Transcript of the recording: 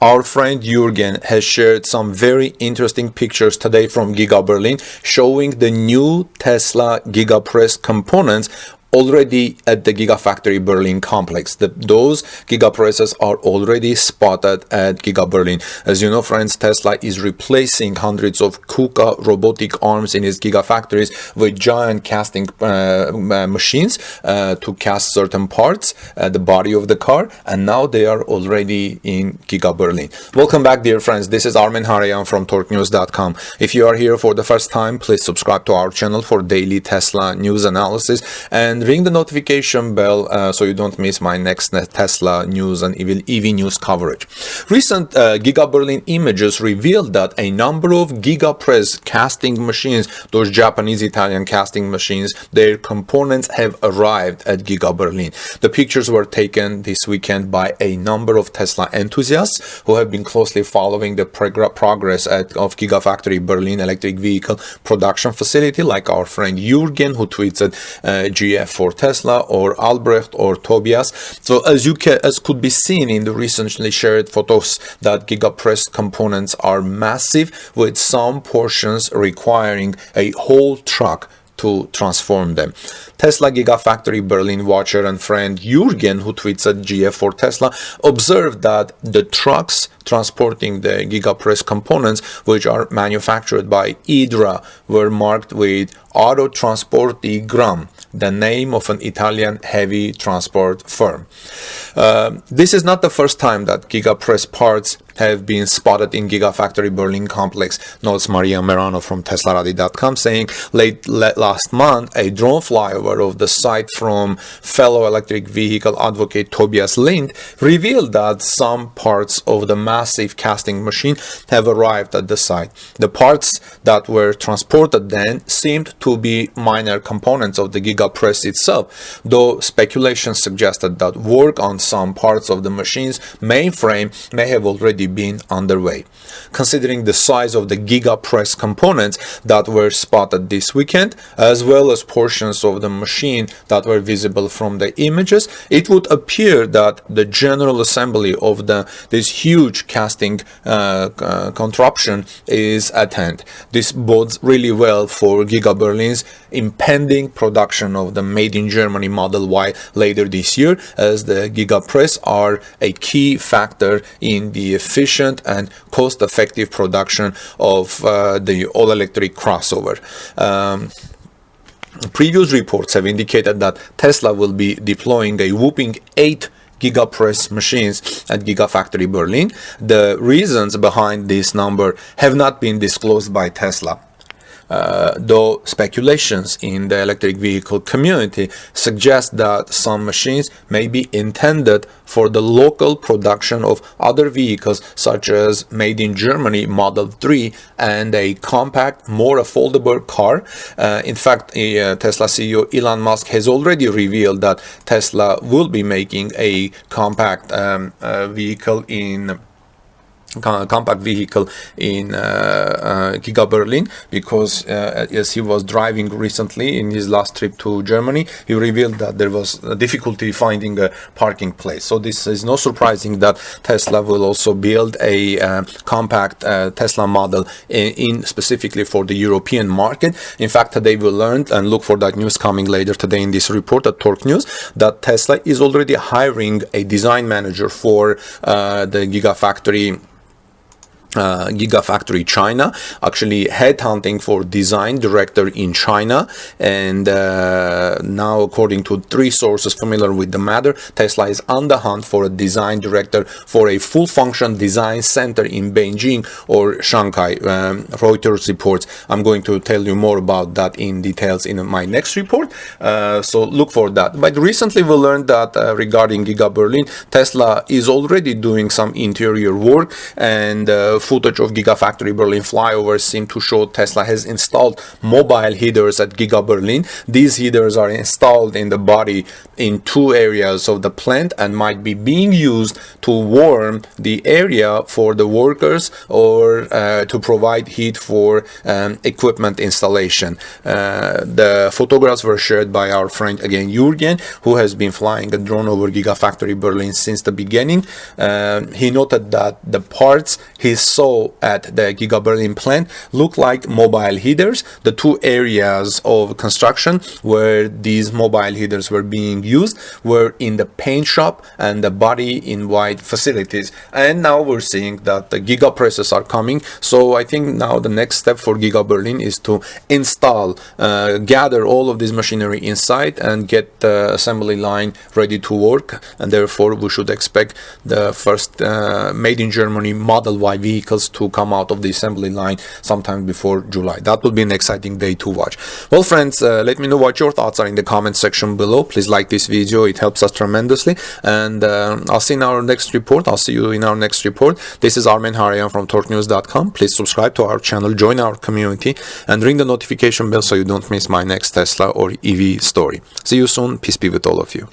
Our friend Jürgen has shared some very interesting pictures today from Giga Berlin showing the new Tesla Giga Press components already at the Gigafactory Berlin complex. Those Giga presses are already spotted at Giga Berlin. As you know, friends, Tesla is replacing hundreds of KUKA robotic arms in its Gigafactories with giant casting machines to cast certain parts, the body of the car, and now they are already in Giga Berlin. Welcome back, dear friends. This is Armen Harayan from TorqueNews.com. If you are here for the first time, please subscribe to our channel for daily Tesla news analysis and ring the notification bell so you don't miss my next Tesla news and EV news coverage. Recent Giga Berlin images revealed that a number of Giga Press casting machines, those Japanese Italian casting machines, their components have arrived at Giga Berlin. The pictures were taken this weekend by a number of Tesla enthusiasts who have been closely following the progress of Gigafactory Berlin electric vehicle production facility, like our friend Jürgen, who tweets at GF for Tesla, or Albrecht or Tobias. So as could be seen in the recently shared photos, that Giga Press components are massive, with some portions requiring a whole truck to transform them. Tesla Gigafactory Berlin watcher and friend Jürgen, who tweets at GF for Tesla, observed that the trucks transporting the Giga Press components, which are manufactured by Idra, were marked with Auto Trasporti Gram, the name of an Italian heavy transport firm. This is not the first time that Giga Press parts have been spotted in Gigafactory Berlin complex, notes Maria Merano from TeslaRadi.com, saying late last month, a drone flyover of the site from fellow electric vehicle advocate Tobias Lind revealed that some parts of the massive casting machine have arrived at the site. The parts that were transported then seemed to be minor components of the Giga Press itself, though speculation suggested that work on some parts of the machine's mainframe may have already been underway. Considering the size of the Giga Press components that were spotted this weekend, as well as portions of the machine that were visible from the images, it would appear that the general assembly of this huge casting contraption is at hand. This bodes really well for Giga Berlin's impending production of the Made in Germany Model Y later this year, as the Giga Press are a key factor in the efficient and cost-effective production of the all-electric crossover. Previous reports have indicated that Tesla will be deploying a whopping 8 Giga Press machines at Gigafactory Berlin. The reasons behind this number have not been disclosed by Tesla. Though speculations in the electric vehicle community suggest that some machines may be intended for the local production of other vehicles, such as Made in Germany Model 3 and a compact, more affordable car. In fact, Tesla CEO Elon Musk has already revealed that Tesla will be making a compact vehicle in Giga Berlin, because as he was driving recently in his last trip to Germany, he revealed that there was a difficulty finding a parking place. So this is no surprising that Tesla will also build a compact Tesla model in specifically for the European market. In fact, today we learned, and look for that news coming later today in this report at Torque News, that Tesla is already hiring a design manager for the Gigafactory China, actually headhunting for design director in China. And now, according to 3 sources familiar with the matter, Tesla is on the hunt for a design director for a full function design center in Beijing or Shanghai. Reuters reports. I'm going to tell you more about that in details in my next report, so look for that. But recently we learned that regarding Giga Berlin, Tesla is already doing some interior work, and footage of Gigafactory Berlin flyovers seem to show Tesla has installed mobile heaters at Giga Berlin. These heaters are installed in the body in 2 areas of the plant and might be being used to warm the area for the workers or to provide heat for equipment installation. The photographs were shared by our friend again Jürgen, who has been flying a drone over Gigafactory Berlin since the beginning. He noted that the parts he saw at the Giga Berlin plant look like mobile heaters. The 2 areas of construction where these mobile heaters were being used were in the paint shop and the body in white facilities. And now we're seeing that the Giga presses are coming. So I think now the next step for Giga Berlin is to install, gather all of this machinery inside and get the assembly line ready to work. And therefore we should expect the first made in Germany Model Y vehicles to come out of the assembly line sometime before July. That will be an exciting day to watch. Well, friends, let me know what your thoughts are in the comment section below. Please like this video, it helps us tremendously. And I'll see you in our next report. I'll see you in our next report. This is Armen Harayan from TorqueNews.com. Please subscribe to our channel, join our community, and ring the notification bell so you don't miss my next Tesla or EV story. See you soon. Peace be with all of you.